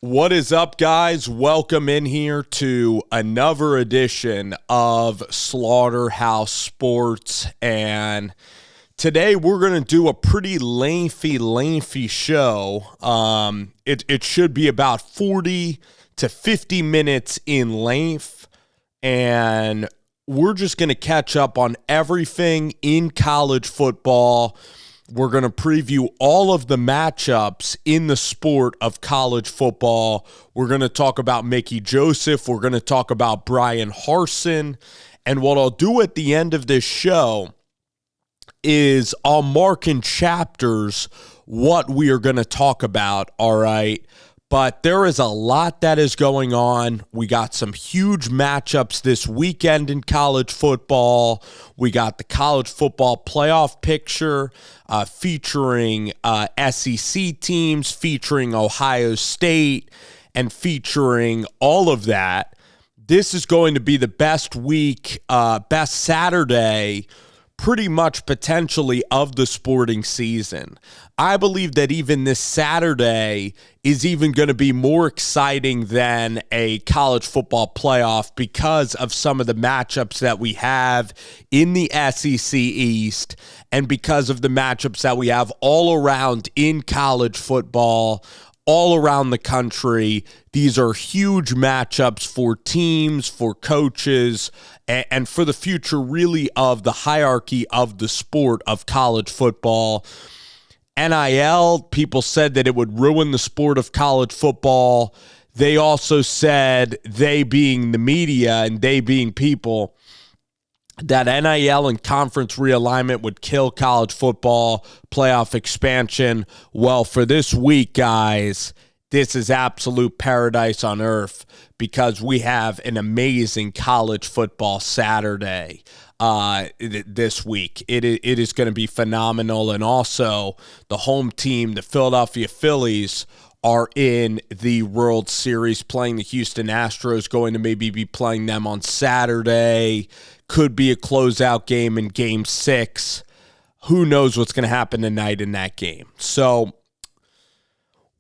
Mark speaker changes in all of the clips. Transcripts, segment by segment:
Speaker 1: What is up, guys? Welcome in here to another edition of Slaughterhouse Sports. And today we're going to do a pretty lengthy show. It should be about 40 to 50 minutes in length. And we're just going to catch up on everything in college football. We're going to preview all of the matchups in the sport of college football. We're going to talk about Mickey Joseph. We're going to talk about Brian Harsin. And what I'll do at the end of this show is I'll mark in chapters what we are going to talk about, all right? But there is a lot that is going on. We got some huge matchups this weekend in college football. We got the college football playoff picture featuring SEC teams, featuring Ohio State, and featuring all of that. This is going to be the best week, best Saturday, pretty much potentially of the sporting season. I believe that even this Saturday is even going to be more exciting than a college football playoff because of some of the matchups that we have in the SEC East and because of the matchups that we have all around in college football, all around the country. These are huge matchups for teams, for coaches, and for the future really of the hierarchy of the sport of college football. NIL, people said that it would ruin the sport of college football. They also said, they being the media and they being people, that NIL and conference realignment would kill college football, playoff expansion. Well, for this week, guys, this is absolute paradise on earth because we have an amazing college football Saturday this week. It is going to be phenomenal. And also, the home team, the Philadelphia Phillies, are in the World Series playing the Houston Astros, going to maybe be playing them on Saturday. Could be a closeout game in Game 6. Who knows what's going to happen tonight in that game. So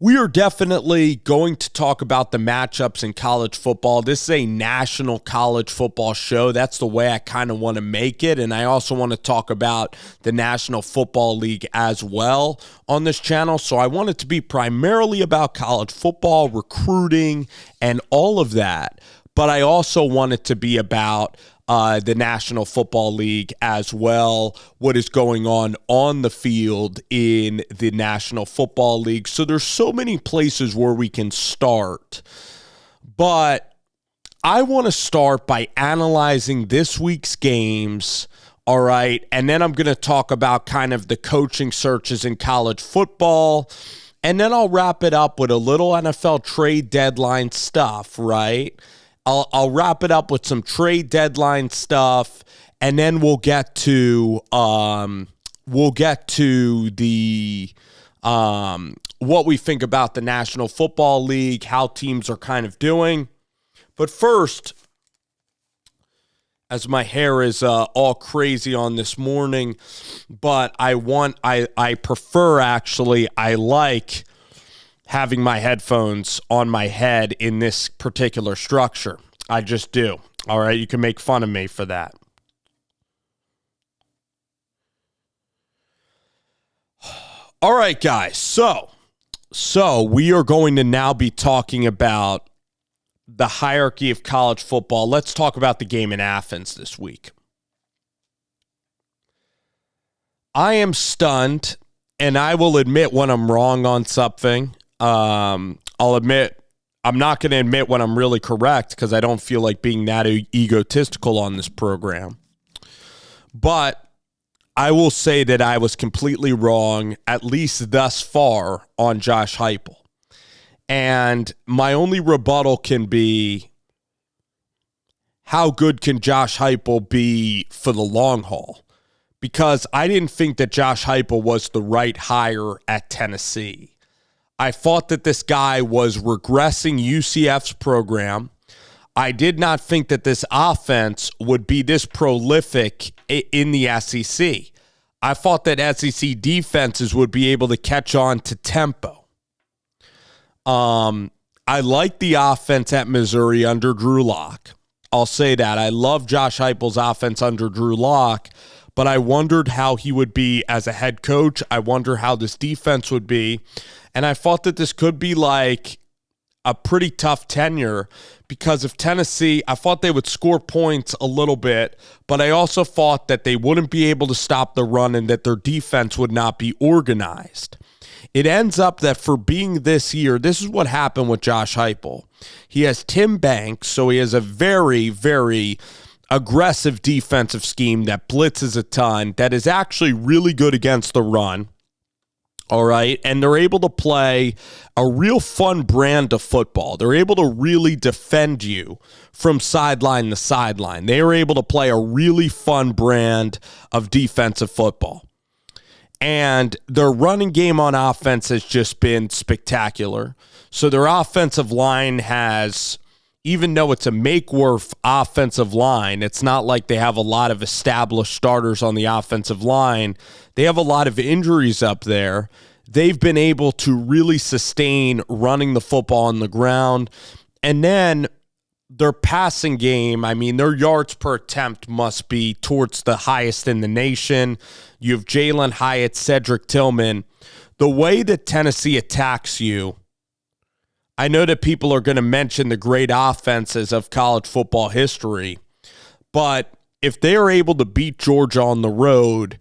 Speaker 1: we are definitely going to talk about the matchups in college football. This is a national college football show. That's the way I kind of want to make it. And I also want to talk about the National Football League as well on this channel. So I want it to be primarily about college football, recruiting, and all of that. But I also want it to be about the National Football League as well, what is going on the field in the National Football League. So there's so many places where we can start. But I want to start by analyzing this week's games, all right? And then I'm going to talk about kind of the coaching searches in college football. And then I'll wrap it up with a little NFL trade deadline stuff, right? I'll wrap it up with some trade deadline stuff, and then we'll get to the what we think about the National Football League, how teams are kind of doing. But first, as my hair is all crazy on this morning, but I like having my headphones on my head in this particular structure. I just do. All right, you can make fun of me for that. All right, guys. So we are going to now be talking about the hierarchy of college football. Let's talk about the game in Athens this week. I am stunned, and I will admit when I'm wrong on something. I'll admit, I'm not going to admit when I'm really correct because I don't feel like being that egotistical on this program. But I will say that I was completely wrong, at least thus far, on Josh Heupel. And my only rebuttal can be, how good can Josh Heupel be for the long haul? Because I didn't think that Josh Heupel was the right hire at Tennessee. I thought that this guy was regressing UCF's program. I did not think that this offense would be this prolific in the SEC. I thought that SEC defenses would be able to catch on to tempo. I like the offense at Missouri under Drew Lock. I'll say that. I love Josh Heupel's offense under Drew Lock, but I wondered how he would be as a head coach. I wonder how this defense would be. And I thought that this could be like a pretty tough tenure because of Tennessee. I thought they would score points a little bit, but I also thought that they wouldn't be able to stop the run and that their defense would not be organized. It ends up that for being this year, this is what happened with Josh Heupel. He has Tim Banks, so he has a very, very aggressive defensive scheme that blitzes a ton, that is actually really good against the run. All right, and they're able to play a real fun brand of football. They're able to really defend you from sideline to sideline. They are able to play a really fun brand of defensive football. And their running game on offense has just been spectacular. So their offensive line has, even though it's a make-worth offensive line, it's not like they have a lot of established starters on the offensive line. They have a lot of injuries up there. They've been able to really sustain running the football on the ground. And then their passing game, I mean, their yards per attempt must be towards the highest in the nation. You have Jalen Hyatt, Cedric Tillman. The way that Tennessee attacks you, I know that people are going to mention the great offenses of college football history, but if they are able to beat Georgia on the road,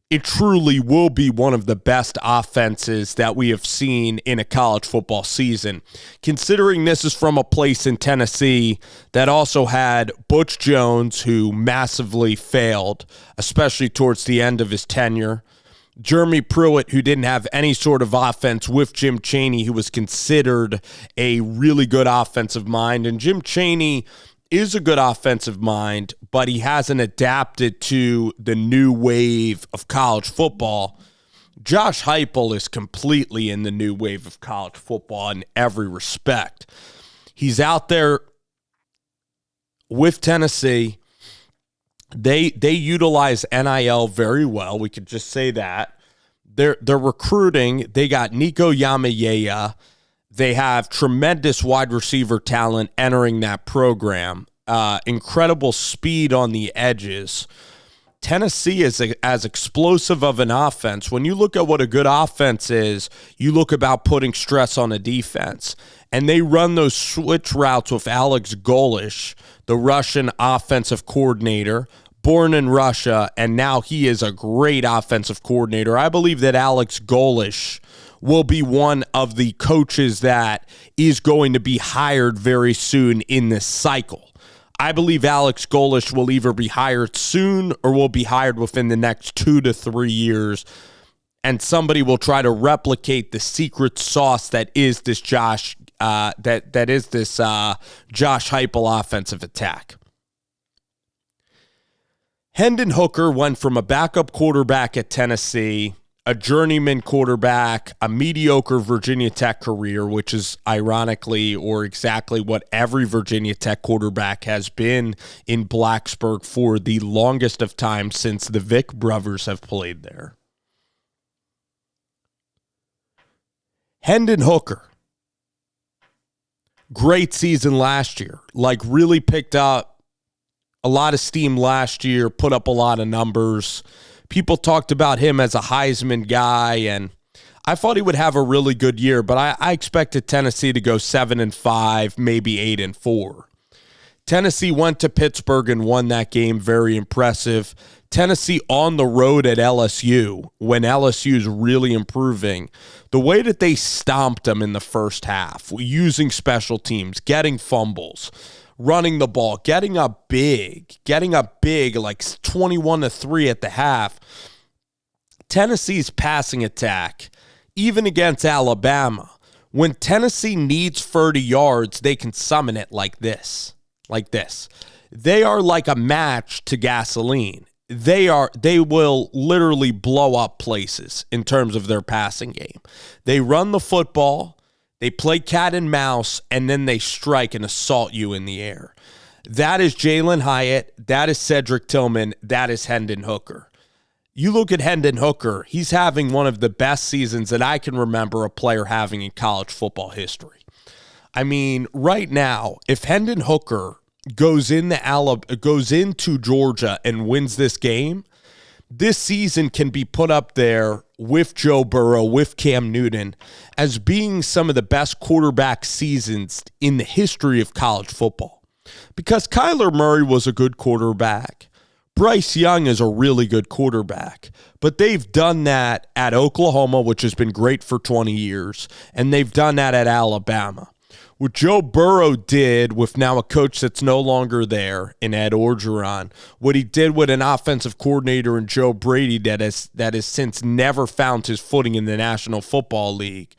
Speaker 1: it truly will be one of the best offenses that we have seen in a college football season. Considering this is from a place in Tennessee that also had Butch Jones, who massively failed, especially towards the end of his tenure. Jeremy Pruitt, who didn't have any sort of offense with Jim Chaney, who was considered a really good offensive mind. And Jim Chaney is a good offensive mind, but he hasn't adapted to the new wave of college football. Josh Heupel is completely in the new wave of college football in every respect. He's out there with Tennessee. They utilize NIL very well. We could just say that. They're recruiting. They got Nico Yamayea. They have tremendous wide receiver talent entering that program. Incredible speed on the edges. Tennessee is as explosive of an offense. When you look at what a good offense is, you look about putting stress on a defense. And they run those switch routes with Alex Golish, the Russian offensive coordinator, born in Russia, and now he is a great offensive coordinator. I believe that Alex Golish will be one of the coaches that is going to be hired very soon in this cycle. I believe Alex Golish will either be hired soon or will be hired within the next 2 to 3 years, and somebody will try to replicate the secret sauce that is this Josh Heupel offensive attack. Hendon Hooker went from a backup quarterback at Tennessee, a journeyman quarterback, a mediocre Virginia Tech career, which is ironically or exactly what every Virginia Tech quarterback has been in Blacksburg for the longest of time since the Vick brothers have played there. Hendon Hooker, great season last year, really picked up a lot of steam last year, put up a lot of numbers. People talked about him as a Heisman guy, and I thought he would have a really good year, but I expected Tennessee to go 7-5, maybe 8-4. Tennessee went to Pittsburgh and won that game. Very impressive. Tennessee on the road at LSU, when LSU is really improving. The way that they stomped them in the first half, using special teams, getting fumbles, running the ball, getting up big, like 21-3 at the half. Tennessee's passing attack, even against Alabama, when Tennessee needs 30 yards, they can summon it like this. They are like a match to gasoline. They will literally blow up places in terms of their passing game. They run the football, they play cat and mouse, and then they strike and assault you in the air. That is Jalen Hyatt. That is Cedric Tillman. That is Hendon Hooker. You look at Hendon Hooker, he's having one of the best seasons that I can remember a player having in college football history. I mean, right now, if Hendon Hooker goes into Georgia and wins this game, this season can be put up there with Joe Burrow, with Cam Newton, as being some of the best quarterback seasons in the history of college football. Because Kyler Murray was a good quarterback. Bryce Young is a really good quarterback. But they've done that at Oklahoma, which has been great for 20 years, and they've done that at Alabama. What Joe Burrow did with now a coach that's no longer there in Ed Orgeron, what he did with an offensive coordinator in Joe Brady that has since never found his footing in the National Football League.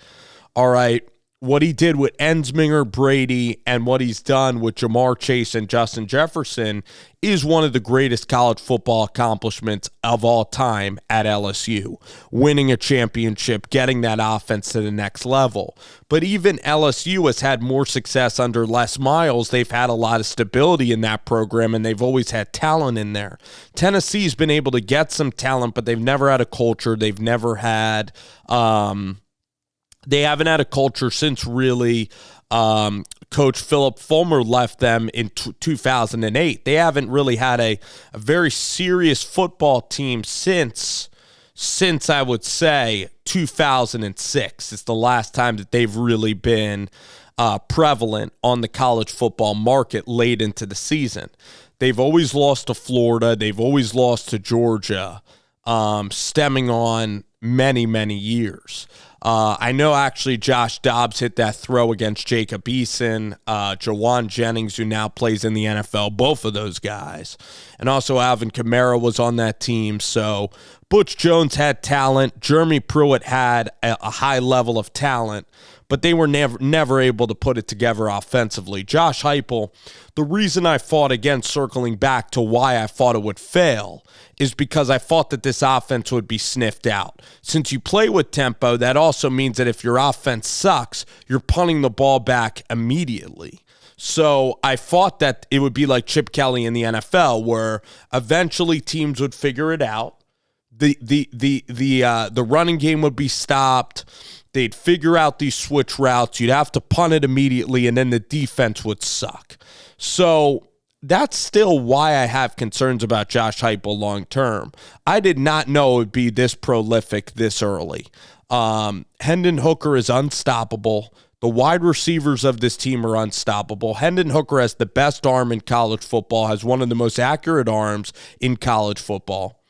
Speaker 1: All right, what he did with Ensminger, Brady, and what he's done with Jamar Chase and Justin Jefferson is one of the greatest college football accomplishments of all time at LSU. Winning a championship, getting that offense to the next level. But even LSU has had more success under Les Miles. They've had a lot of stability in that program, and they've always had talent in there. Tennessee's been able to get some talent, but they've never had a culture. They've never had... They haven't had a culture since really Coach Philip Fulmer left them in 2008. They haven't really had a very serious football team since I would say 2006. It's the last time that they've really been prevalent on the college football market late into the season. They've always lost to Florida. They've always lost to Georgia, stemming on many, many years. I know actually Josh Dobbs hit that throw against Jacob Eason, Jawan Jennings, who now plays in the NFL, both of those guys. And also Alvin Kamara was on that team. So Butch Jones had talent. Jeremy Pruitt had a high level of talent, but they were never able to put it together offensively. Josh Heupel, the reason I fought against circling back to why I thought it would fail is because I thought that this offense would be sniffed out. Since you play with tempo, that also means that if your offense sucks, you're punting the ball back immediately. So I thought that it would be like Chip Kelly in the NFL, where eventually teams would figure it out. The running game would be stopped. They'd figure out these switch routes. You'd have to punt it immediately, and then the defense would suck. So that's still why I have concerns about Josh Heupel long term. I did not know it would be this prolific this early. Hendon Hooker is unstoppable. The wide receivers of this team are unstoppable. Hendon Hooker has the best arm in college football, has one of the most accurate arms in college football.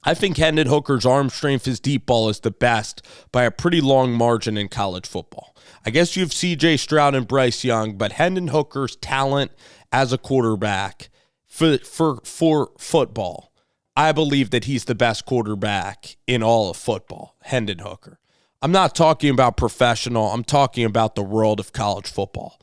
Speaker 1: I think Hendon Hooker's arm strength, his deep ball, is the best by a pretty long margin in college football. I guess you have C.J. Stroud and Bryce Young, but Hendon Hooker's talent as a quarterback for football, I believe that he's the best quarterback in all of football, Hendon Hooker. I'm not talking about professional. I'm talking about the world of college football.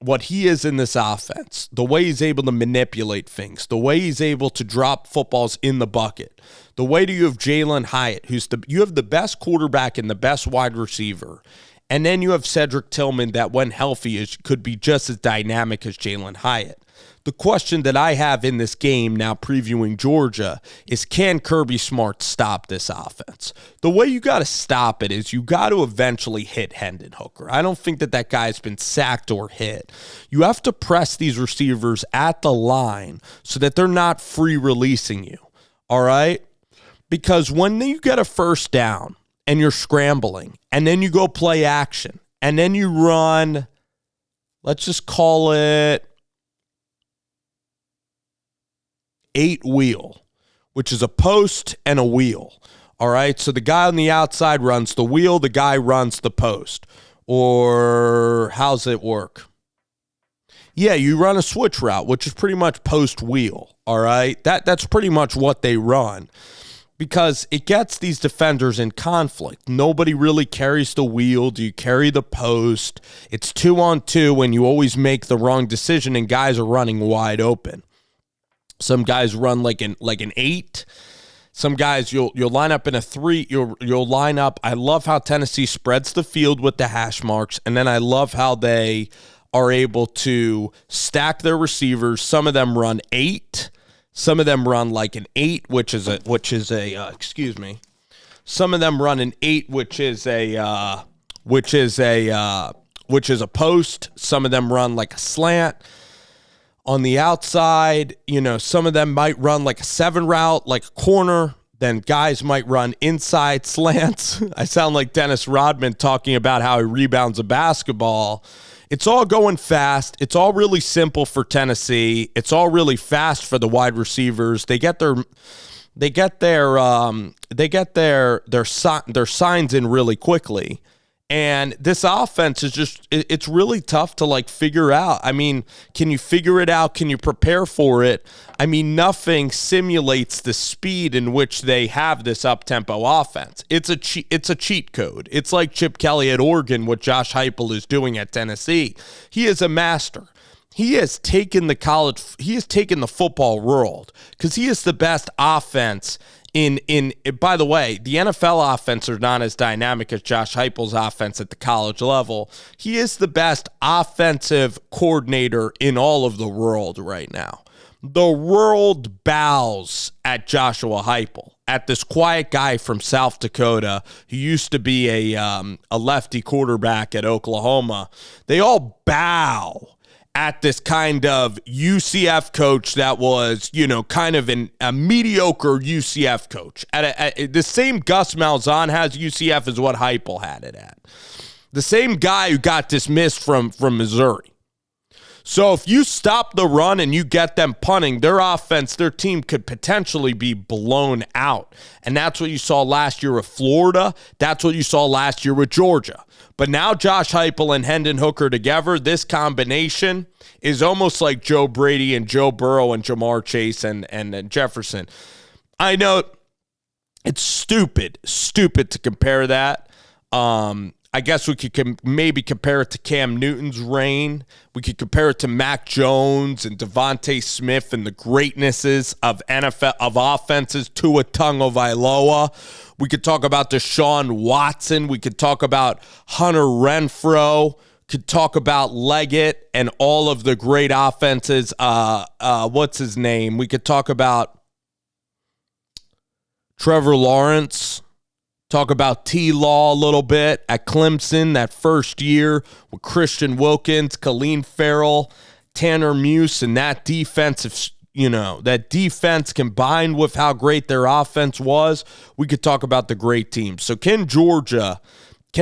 Speaker 1: What he is in this offense, the way he's able to manipulate things, the way he's able to drop footballs in the bucket, the way that you have Jalen Hyatt, you have the best quarterback and the best wide receiver, and then you have Cedric Tillman that, when healthy, could be just as dynamic as Jalen Hyatt. The question that I have in this game now previewing Georgia is, can Kirby Smart stop this offense? The way you got to stop it is you got to eventually hit Hendon Hooker. I don't think that guy's been sacked or hit. You have to press these receivers at the line so that they're not free releasing you, all right? Because when you get a first down and you're scrambling and then you go play action and then you run, let's just call it 8-wheel, which is a post and a wheel. All right, so the guy on the outside runs the wheel, the guy runs the post. Or how's it work? Yeah, you run a switch route, which is pretty much post-wheel. All right, that's pretty much what they run, because it gets these defenders in conflict. Nobody really carries the wheel. Do you carry the post? It's 2-on-2, and you always make the wrong decision, and guys are running wide open. Some guys run like an 8. Some guys you'll line up in a 3. You'll line up. I love how Tennessee spreads the field with the hash marks, and then I love how they are able to stack their receivers. Some of them run 8. Some of them run like an 8, which is a excuse me. Some of them run an 8, which is a which is a post. Some of them run like a slant on the outside. Some of them might run like a 7 route, like a corner. Then guys might run inside slants. I sound like Dennis Rodman talking about how he rebounds a basketball. It's all going fast. It's all really simple for Tennessee. It's all really fast for the wide receivers. They get their signs in really quickly. And this offense is it's really tough to figure out. I mean, can you figure it out? Can you prepare for it? I mean, nothing simulates the speed in which they have this up-tempo offense. It's a cheat code. It's like Chip Kelly at Oregon, what Josh Heupel is doing at Tennessee. He is a master. He has taken the football world, because he is the best offense by the way, the NFL offense are not as dynamic as Josh Heupel's offense at the college level. He is the best offensive coordinator in all of the world right now. The world bows at Joshua Heupel, at this quiet guy from South Dakota who used to be a lefty quarterback at Oklahoma. They all bow at this kind of UCF coach that was, kind of a mediocre UCF coach. The same Gus Malzahn has UCF as what Heupel had it at. The same guy who got dismissed from Missouri. So if you stop the run and you get them punting, their offense, their team could potentially be blown out. And that's what you saw last year with Florida. That's what you saw last year with Georgia. But now Josh Heupel and Hendon Hooker together, this combination is almost like Joe Brady and Joe Burrow and Jamar Chase and Jefferson. I know it's stupid to compare that. I guess we could maybe compare it to Cam Newton's reign. We could compare it to Mac Jones and Devontae Smith and the greatnesses of NFL of offenses, Tua Tagovailoa. We could talk about Deshaun Watson. We could talk about Hunter Renfrow. Could talk about Leggett and all of the great offenses. What's his name? We could talk about Trevor Lawrence. Talk about T-Law a little bit at Clemson that first year with Christian Wilkins, Colleen Farrell, Tanner Muse, and that defensive, that defense combined with how great their offense was. We could talk about the great teams. So can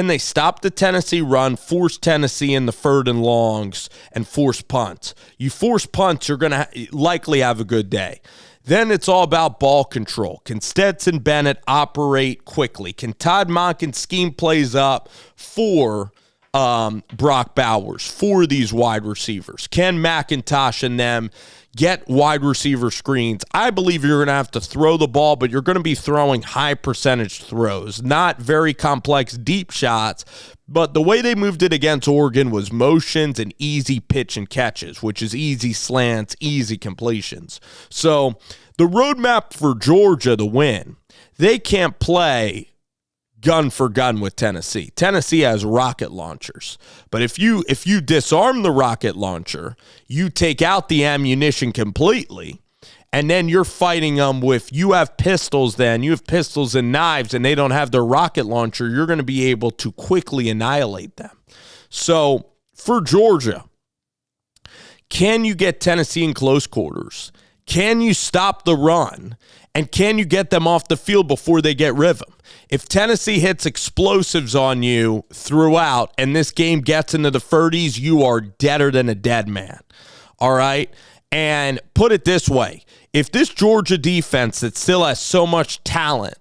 Speaker 1: they stop the Tennessee run, force Tennessee in the third and longs, and force punts? You force punts, you're going to likely have a good day. Then it's all about ball control. Can Stetson Bennett operate quickly? Can Todd Monken scheme plays up for Brock Bowers, for these wide receivers? Can McIntosh and them get wide receiver screens? I believe you're going to have to throw the ball, but you're going to be throwing high percentage throws, not very complex deep shots. But the way they moved it against Oregon was motions and easy pitch and catches, which is easy slants, easy completions. So the roadmap for Georgia to win, they can't play gun for gun with Tennessee. Tennessee has rocket launchers. But if you disarm the rocket launcher, you take out the ammunition completely, and then you're fighting them with, you have pistols and knives, and they don't have their rocket launcher, you're going to be able to quickly annihilate them. So for Georgia, can you get Tennessee in close quarters? Can you stop the run? And can you get them off the field before they get rhythm? If Tennessee hits explosives on you throughout and this game gets into the 30s, you are deader than a dead man. All right? And put it this way, if this Georgia defense that still has so much talent,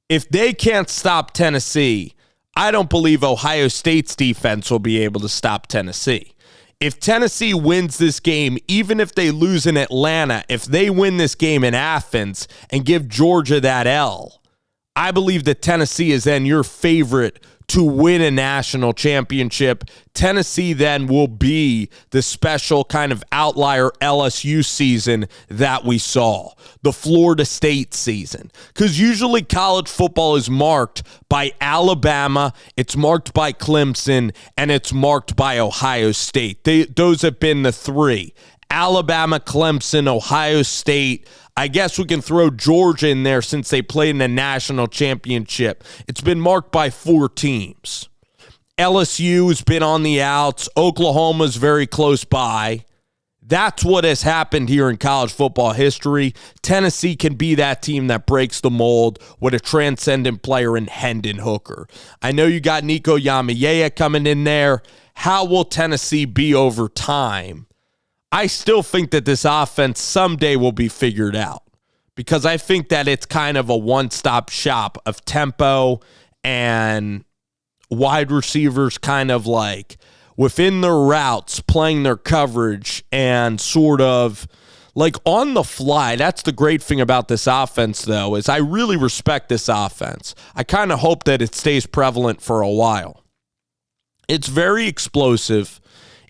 Speaker 1: if they can't stop Tennessee, I don't believe Ohio State's defense will be able to stop Tennessee. If Tennessee wins this game, even if they lose in Atlanta, if they win this game in Athens and give Georgia that L, I believe that Tennessee is then your favorite to win a national championship. Tennessee then will be the special kind of outlier LSU season that we saw, the Florida State season. Because usually college football is marked by Alabama, it's marked by Clemson, and it's marked by Ohio State. Those have been the three. Alabama, Clemson, Ohio State. I guess we can throw Georgia in there since they played in the national championship. It's been marked by 4 teams. LSU's been on the outs. Oklahoma's very close by. That's what has happened here in college football history. Tennessee can be that team that breaks the mold with a transcendent player in Hendon Hooker. I know you got Nico Yamayea coming in there. How will Tennessee be over time? I still think that this offense someday will be figured out because I think that it's kind of a one-stop shop of tempo and wide receivers kind of like within their routes, playing their coverage and sort of like on the fly. That's the great thing about this offense, though, is I really respect this offense. I kind of hope that it stays prevalent for a while. It's very explosive.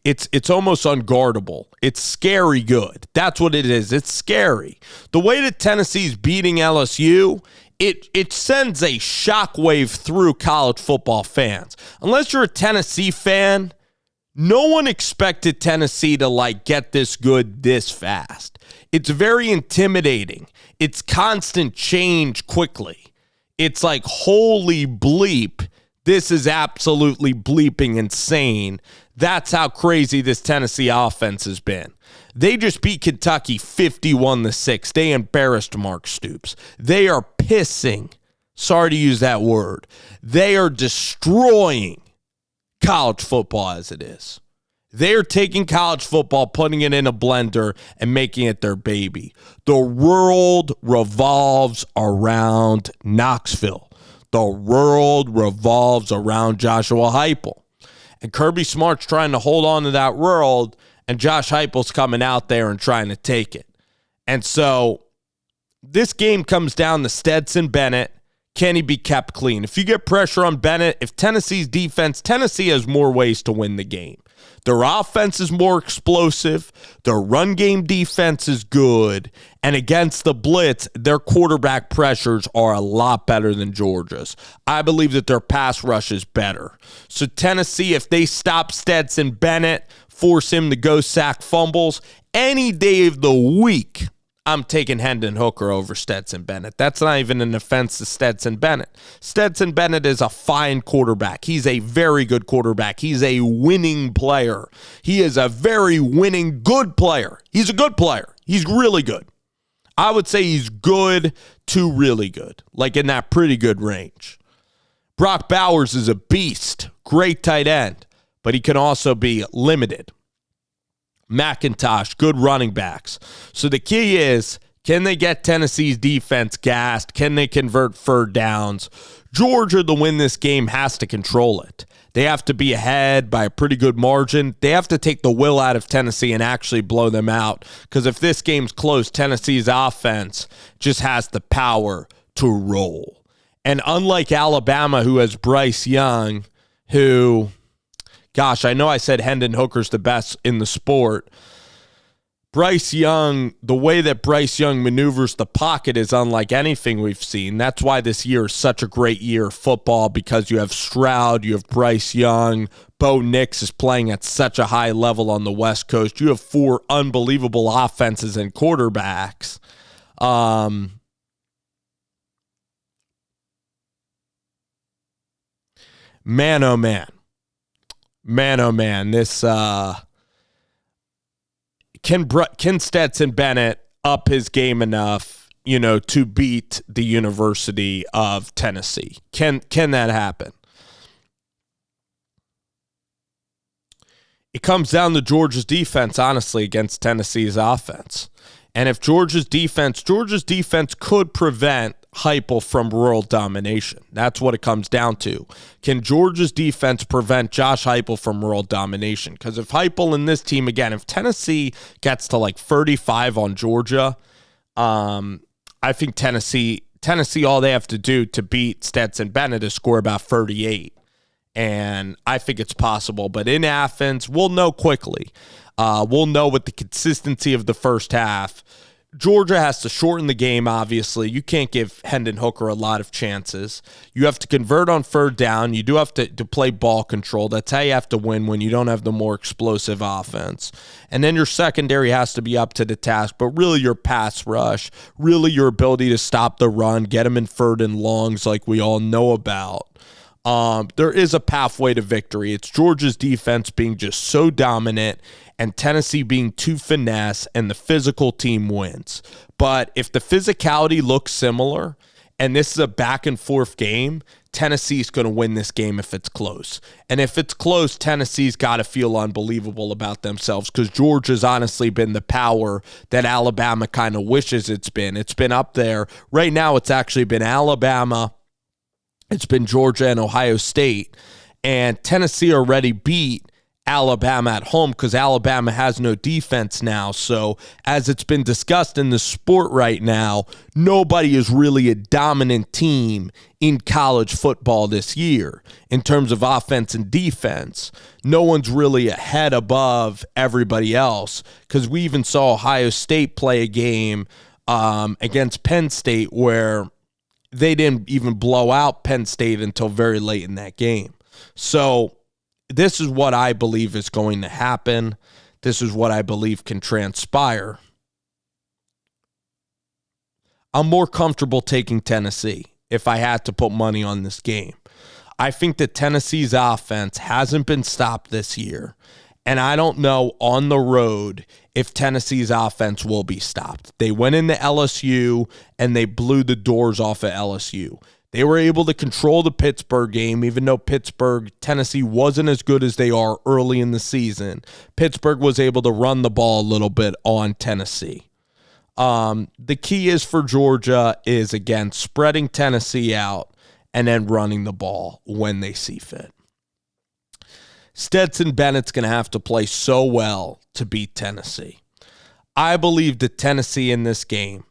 Speaker 1: It's almost unguardable. It's scary good. That's what it is. It's scary. The way that Tennessee's beating LSU, it sends a shockwave through college football fans. Unless you're a Tennessee fan, no one expected Tennessee to like get this good this fast. It's very intimidating. It's constant change quickly. It's like, holy bleep, this is absolutely bleeping insane. That's how crazy this Tennessee offense has been. They just beat Kentucky 51-6. They embarrassed Mark Stoops. They are pissing. Sorry to use that word. They are destroying college football as it is. They're taking college football, putting it in a blender, and making it their baby. The world revolves around Knoxville. The world revolves around Joshua Heupel. And Kirby Smart's trying to hold on to that world, and Josh Heupel's coming out there and trying to take it. And so this game comes down to Stetson Bennett. Can he be kept clean? If you get pressure on Bennett, if Tennessee's defense, Tennessee has more ways to win the game. Their offense is more explosive. Their run game defense is good. And against the blitz, their quarterback pressures are a lot better than Georgia's. I believe that their pass rush is better. So Tennessee, if they stop Stetson Bennett, force him to go sack fumbles, any day of the week, I'm taking Hendon Hooker over Stetson Bennett. That's not even an offense to Stetson Bennett. Stetson Bennett is a fine quarterback. He's a very good quarterback. He's a winning player. He is a very winning good player. He's a good player. He's really good. I would say he's good to really good, like in that pretty good range. Brock Bowers is a beast, great tight end, but he can also be limited. McIntosh, good running backs. So the key is, can they get Tennessee's defense gassed? Can they convert third downs? Georgia, to win this game, has to control it. They have to be ahead by a pretty good margin. They have to take the will out of Tennessee and actually blow them out. Because if this game's close, Tennessee's offense just has the power to roll. And unlike Alabama, who has Bryce Young, who... Gosh, I know I said Hendon Hooker's the best in the sport. Bryce Young, the way that Bryce Young maneuvers the pocket is unlike anything we've seen. That's why this year is such a great year of football, because you have Stroud, you have Bryce Young, Bo Nix is playing at such a high level on the West Coast. You have four unbelievable offenses and quarterbacks. Man, oh man. Man, oh man, this can Stetson Bennett up his game enough, to beat the University of Tennessee? Can that happen? It comes down to Georgia's defense, honestly, against Tennessee's offense. And if Georgia's defense could prevent Heupel from rural domination. That's what it comes down to. Can Georgia's defense prevent Josh Heupel from rural domination? Because if Heupel and this team, again, if Tennessee gets to like 35 on Georgia, I think Tennessee, all they have to do to beat Stetson Bennett is score about 38. And I think it's possible. But in Athens, we'll know quickly. We'll know with the consistency of the first half. Georgia has to shorten the game, obviously. You can't give Hendon Hooker a lot of chances. You have to convert on third down. You do have to play ball control. That's how you have to win when you don't have the more explosive offense. And then your secondary has to be up to the task, but really your pass rush, really your ability to stop the run, get them in third and longs like we all know about. There is a pathway to victory. It's Georgia's defense being just so dominant and Tennessee being too finesse, and the physical team wins. But if the physicality looks similar and this is a back and forth game, Tennessee's going to win this game if it's close. And if it's close, Tennessee's got to feel unbelievable about themselves because Georgia's honestly been the power that Alabama kind of wishes it's been. It's been up there. Right now, it's actually been Alabama. It's been Georgia and Ohio State. And Tennessee already beat Alabama at home because Alabama has no defense now. So as it's been discussed in the sport right now, nobody is really a dominant team in college football this year in terms of offense and defense. No one's really ahead above everybody else because we even saw Ohio State play a game against Penn State where they didn't even blow out Penn State until very late in that game. So this is what I believe is going to happen. This is what I believe can transpire. I'm more comfortable taking Tennessee if I had to put money on this game. I think that Tennessee's offense hasn't been stopped this year, and I don't know on the road if Tennessee's offense will be stopped. They went into LSU, and they blew the doors off of LSU. They were able to control the Pittsburgh game, even though Tennessee wasn't as good as they are early in the season. Pittsburgh was able to run the ball a little bit on Tennessee. The key is for Georgia is, again, spreading Tennessee out and then running the ball when they see fit. Stetson Bennett's going to have to play so well to beat Tennessee. I believe that Tennessee in this game,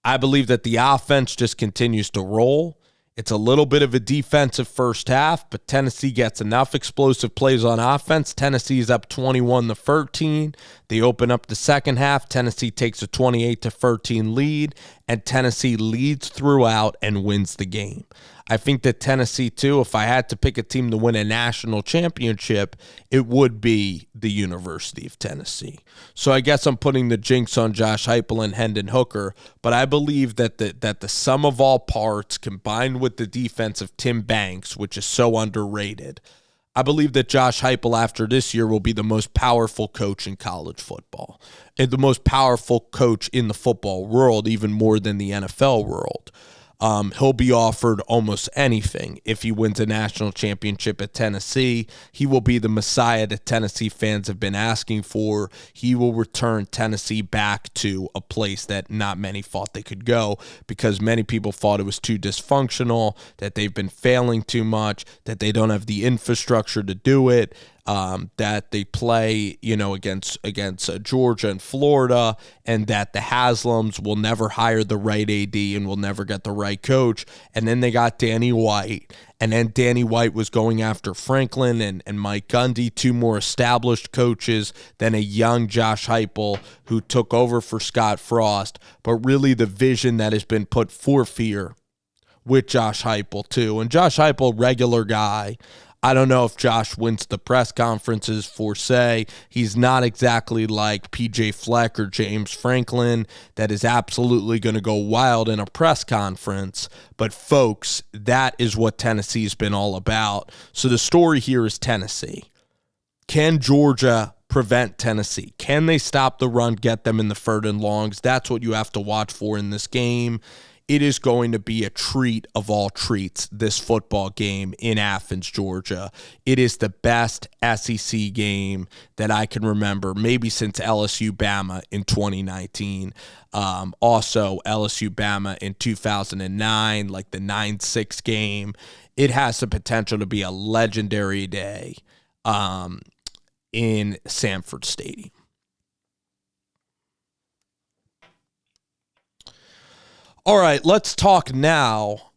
Speaker 1: I believe that the offense just continues to roll. It's a little bit of a defensive first half, but Tennessee gets enough explosive plays on offense. Tennessee's up 21-13. They open up the second half. Tennessee takes a 28-13 lead, and Tennessee leads throughout and wins the game. I think that Tennessee, too, if I had to pick a team to win a national championship, it would be the University of Tennessee. So I guess I'm putting the jinx on Josh Heupel and Hendon Hooker, but I believe that the sum of all parts combined with the defense of Tim Banks, which is so underrated, I believe that Josh Heupel after this year will be the most powerful coach in college football and the most powerful coach in the football world, even more than the NFL world. He'll be offered almost anything if he wins a national championship at Tennessee. He will be the Messiah that Tennessee fans have been asking for. He will return Tennessee back to a place that not many thought they could go because many people thought it was too dysfunctional, that they've been failing too much, that they don't have the infrastructure to do it. That they play, against Georgia and Florida, and that the Haslams will never hire the right AD and will never get the right coach. And then they got Danny White, and then Danny White was going after Franklin and Mike Gundy, two more established coaches than a young Josh Heupel who took over for Scott Frost. But really the vision that has been put forth here with Josh Heupel too. And Josh Heupel, regular guy. I don't know if Josh wins the press conferences for say. He's not exactly like PJ Fleck or James Franklin that is absolutely going to go wild in a press conference. But folks, that is what Tennessee's been all about. So the story here is Tennessee. Can Georgia prevent Tennessee? Can they stop the run, get them in the third and longs? That's what you have to watch for in this game. It is going to be a treat of all treats, this football game in Athens, Georgia. It is the best SEC game that I can remember, maybe since LSU Bama in 2019. Also, LSU Bama in 2009, like the 9-6 game. It has the potential to be a legendary day in Sanford Stadium. All right, let's talk now.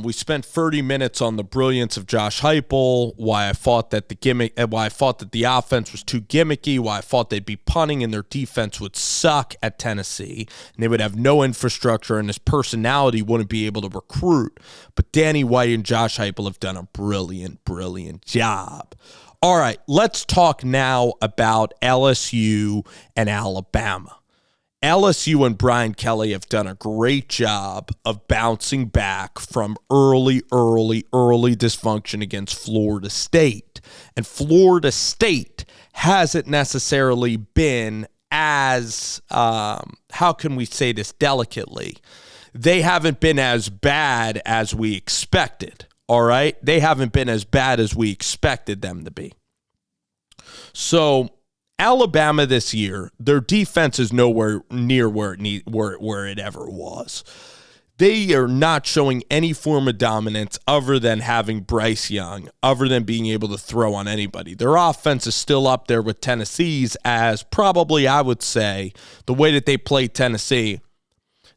Speaker 1: We spent 30 minutes on the brilliance of Josh Heupel, why I thought that the offense was too gimmicky, why I thought they'd be punting and their defense would suck at Tennessee, and they would have no infrastructure and his personality wouldn't be able to recruit. But Danny White and Josh Heupel have done a brilliant, brilliant job. All right, let's talk now about LSU and Alabama. LSU and Brian Kelly have done a great job of bouncing back from early dysfunction against Florida State. And Florida State hasn't necessarily been as, how can we say this delicately? They haven't been as bad as we expected, all right? They haven't been as bad as we expected them to be. So Alabama this year, their defense is nowhere near where it ever was. They are not showing any form of dominance other than having Bryce Young, other than being able to throw on anybody. Their offense is still up there with Tennessee's as probably, I would say, the way that they play Tennessee,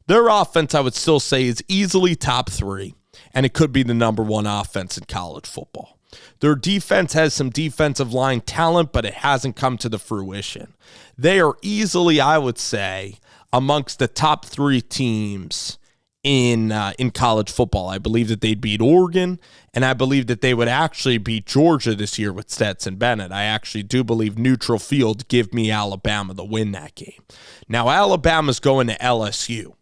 Speaker 1: their offense, I would still say, is easily top 3, and it could be the number 1 offense in college football. Their defense has some defensive line talent, but it hasn't come to the fruition. They are easily, I would say, amongst the top 3 teams in college football. I believe that they'd beat Oregon, and I believe that they would actually beat Georgia this year with Stetson Bennett. I actually do believe neutral field give me Alabama to win that game. Now, Alabama's going to LSU.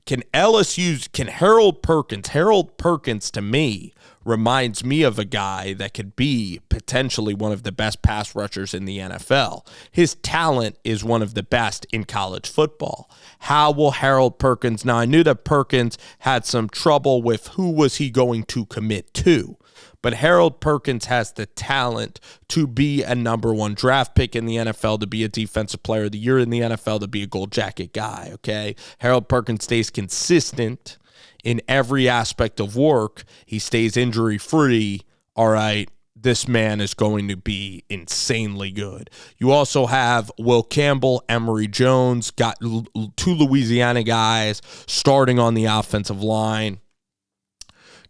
Speaker 1: Can Harold Perkins to me reminds me of a guy that could be potentially one of the best pass rushers in the NFL. His talent is one of the best in college football. How will Harold Perkins, now I knew that Perkins had some trouble with who was he going to commit to, but Harold Perkins has the talent to be a number 1 draft pick in the NFL, to be a defensive player of the year in the NFL, to be a gold jacket guy, okay? Harold Perkins stays consistent in every aspect of work. He stays injury-free. All right, this man is going to be insanely good. You also have Will Campbell, Emory Jones, got 2 Louisiana guys starting on the offensive line.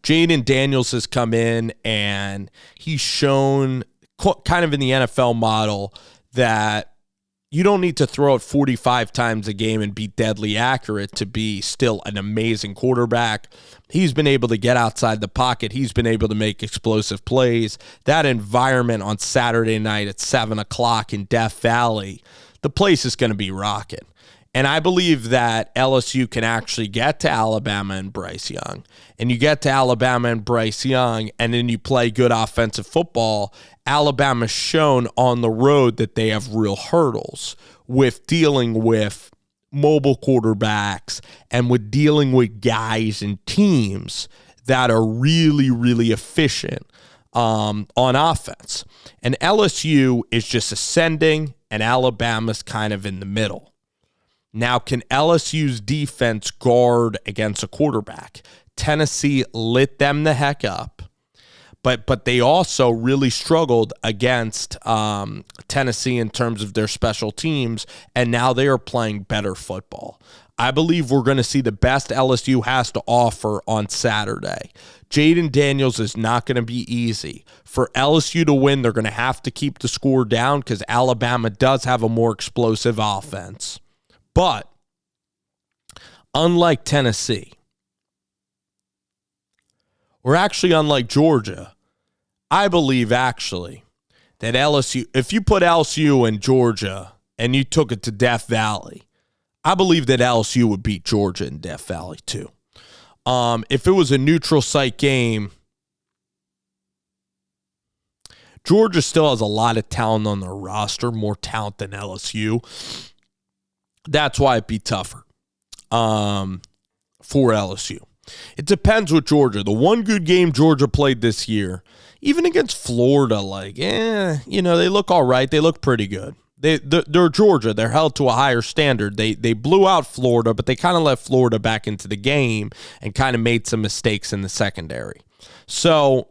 Speaker 1: Jaden Daniels has come in, and he's shown kind of in the NFL model that you don't need to throw it 45 times a game and be deadly accurate to be still an amazing quarterback. He's been able to get outside the pocket. He's been able to make explosive plays. That environment on Saturday night at 7 o'clock in Death Valley, the place is going to be rocking. And I believe that LSU can actually get to Alabama and Bryce Young. And you get to Alabama and Bryce Young, and then you play good offensive football. Alabama's shown on the road that they have real hurdles with dealing with mobile quarterbacks and with dealing with guys and teams that are really efficient on offense. And LSU is just ascending, and Alabama's kind of in the middle. Now, can LSU's defense guard against a quarterback? Tennessee lit them the heck up, but they also really struggled against Tennessee in terms of their special teams, and now they are playing better football. I believe we're going to see the best LSU has to offer on Saturday. Jaden Daniels is not going to be easy. For LSU to win, they're going to have to keep the score down because Alabama does have a more explosive offense. But unlike Tennessee, or actually unlike Georgia, I believe actually that LSU, if you put LSU in Georgia and you took it to Death Valley, I believe that LSU would beat Georgia in Death Valley too. If it was a neutral site game, Georgia still has a lot of talent on their roster, more talent than LSU. That's why it'd be tougher for LSU. It depends with Georgia. The one good game Georgia played this year, even against Florida, they look all right. They look pretty good. They're Georgia. They're held to a higher standard. They blew out Florida, but they kind of let Florida back into the game and kind of made some mistakes in the secondary. So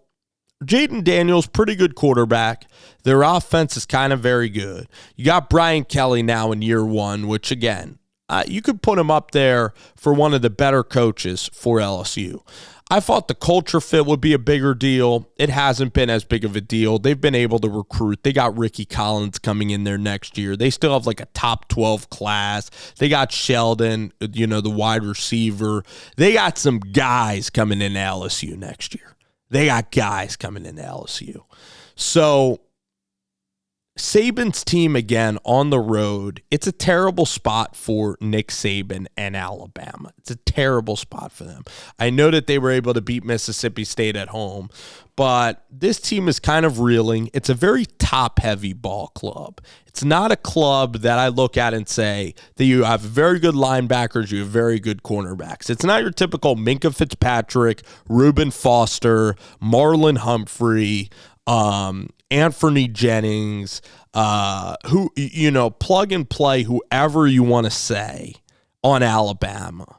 Speaker 1: Jaden Daniels, pretty good quarterback. Their offense is kind of very good. You got Brian Kelly now in year 1, which, again, you could put him up there for one of the better coaches for LSU. I thought the culture fit would be a bigger deal. It hasn't been as big of a deal. They've been able to recruit. They got Ricky Collins coming in there next year. They still have like a top 12 class. They got Sheldon, the wide receiver. They got some guys coming in LSU next year. So Saban's team, again, on the road, it's a terrible spot for Nick Saban and Alabama. It's a terrible spot for them. I know that they were able to beat Mississippi State at home, but this team is kind of reeling. It's a very top-heavy ball club. It's not a club that I look at and say that you have very good linebackers, you have very good cornerbacks. It's not your typical Minkah Fitzpatrick, Reuben Foster, Marlon Humphrey, Anthony Jennings, who, plug and play whoever you want to say on Alabama.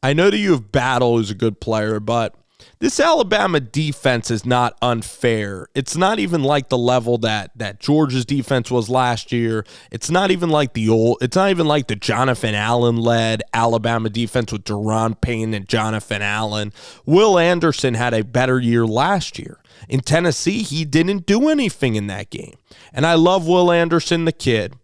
Speaker 1: I know that you have Battle, who's a good player, but this Alabama defense is not unfair. It's not even like the level that Georgia's defense was last year. It's not even like the Jonathan Allen-led Alabama defense with Deron Payne and Jonathan Allen. Will Anderson had a better year last year. In Tennessee, he didn't do anything in that game. And I love Will Anderson, the kid.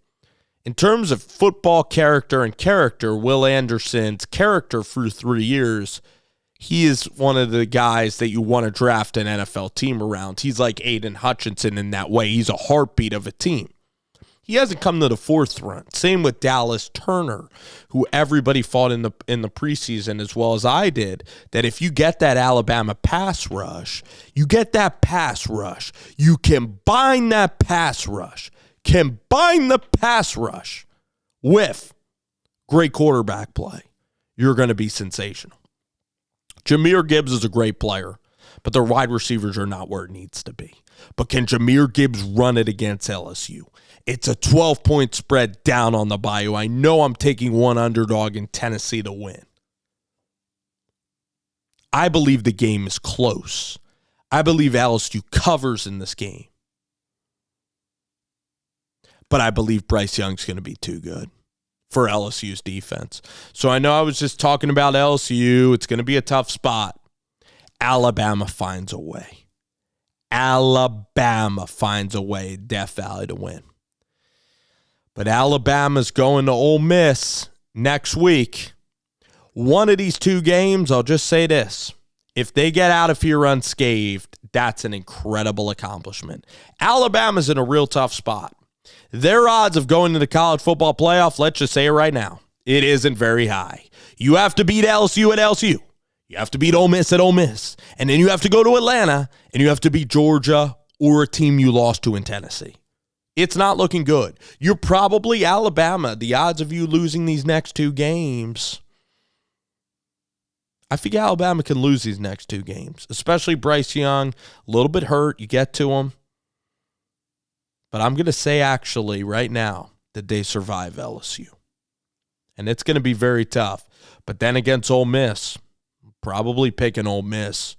Speaker 1: In terms of football character, Will Anderson's character through 3 years, he is one of the guys that you want to draft an NFL team around. He's like Aiden Hutchinson in that way. He's a heartbeat of a team. He hasn't come to the fourth round. Same with Dallas Turner, who everybody fought in the preseason as well as I did, that if you get that Alabama pass rush, you combine that pass rush, with great quarterback play, you're going to be sensational. Jahmyr Gibbs is a great player, but their wide receivers are not where it needs to be. But can Jahmyr Gibbs run it against LSU? It's a 12-point spread down on the Bayou. I know I'm taking one underdog in Tennessee to win. I believe the game is close. I believe LSU covers in this game. But I believe Bryce Young's going to be too good for LSU's defense. So I know I was just talking about LSU. It's going to be a tough spot. Alabama finds a way. Alabama finds a way at Death Valley to win. But Alabama's going to Ole Miss next week. One of these two games, I'll just say this. If they get out of here unscathed, that's an incredible accomplishment. Alabama's in a real tough spot. Their odds of going to the college football playoff, let's just say it right now, it isn't very high. You have to beat LSU at LSU. You have to beat Ole Miss at Ole Miss. And then you have to go to Atlanta, and you have to beat Georgia or a team you lost to in Tennessee. It's not looking good. You're probably Alabama. The odds of you losing these next two games, I think Alabama can lose these next two games, especially Bryce Young, a little bit hurt. You get to him. But I'm going to say actually right now that they survive LSU. And it's going to be very tough. But then against Ole Miss, probably picking Ole Miss.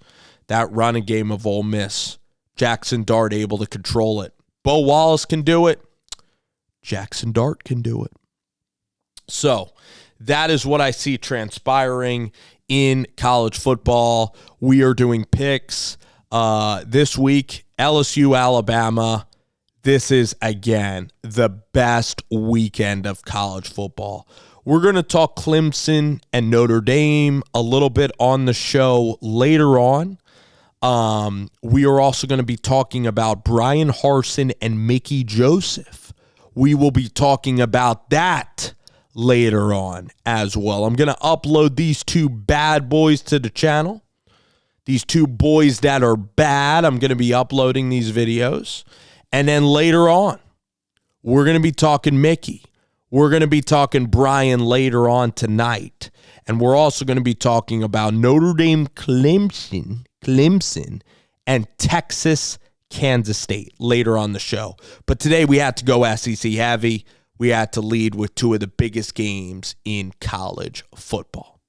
Speaker 1: That running game of Ole Miss, Jackson Dart able to control it. Bo Wallace can do it. Jackson Dart can do it. So that is what I see transpiring in college football. We are doing picks this week, LSU, Alabama. This is, again, the best weekend of college football. We're going to talk Clemson and Notre Dame a little bit on the show later on. We are also going to be talking about Brian Harsin and Mickey Joseph. We will be talking about that later on as well. I'm going to upload these two bad boys to the channel. These two boys that are bad, I'm going to be uploading these videos. And then later on, we're going to be talking Mickey. We're going to be talking Brian later on tonight. And we're also going to be talking about Notre Dame, Clemson, and Texas, Kansas State later on the show. But today we had to go SEC heavy. We had to lead with two of the biggest games in college football.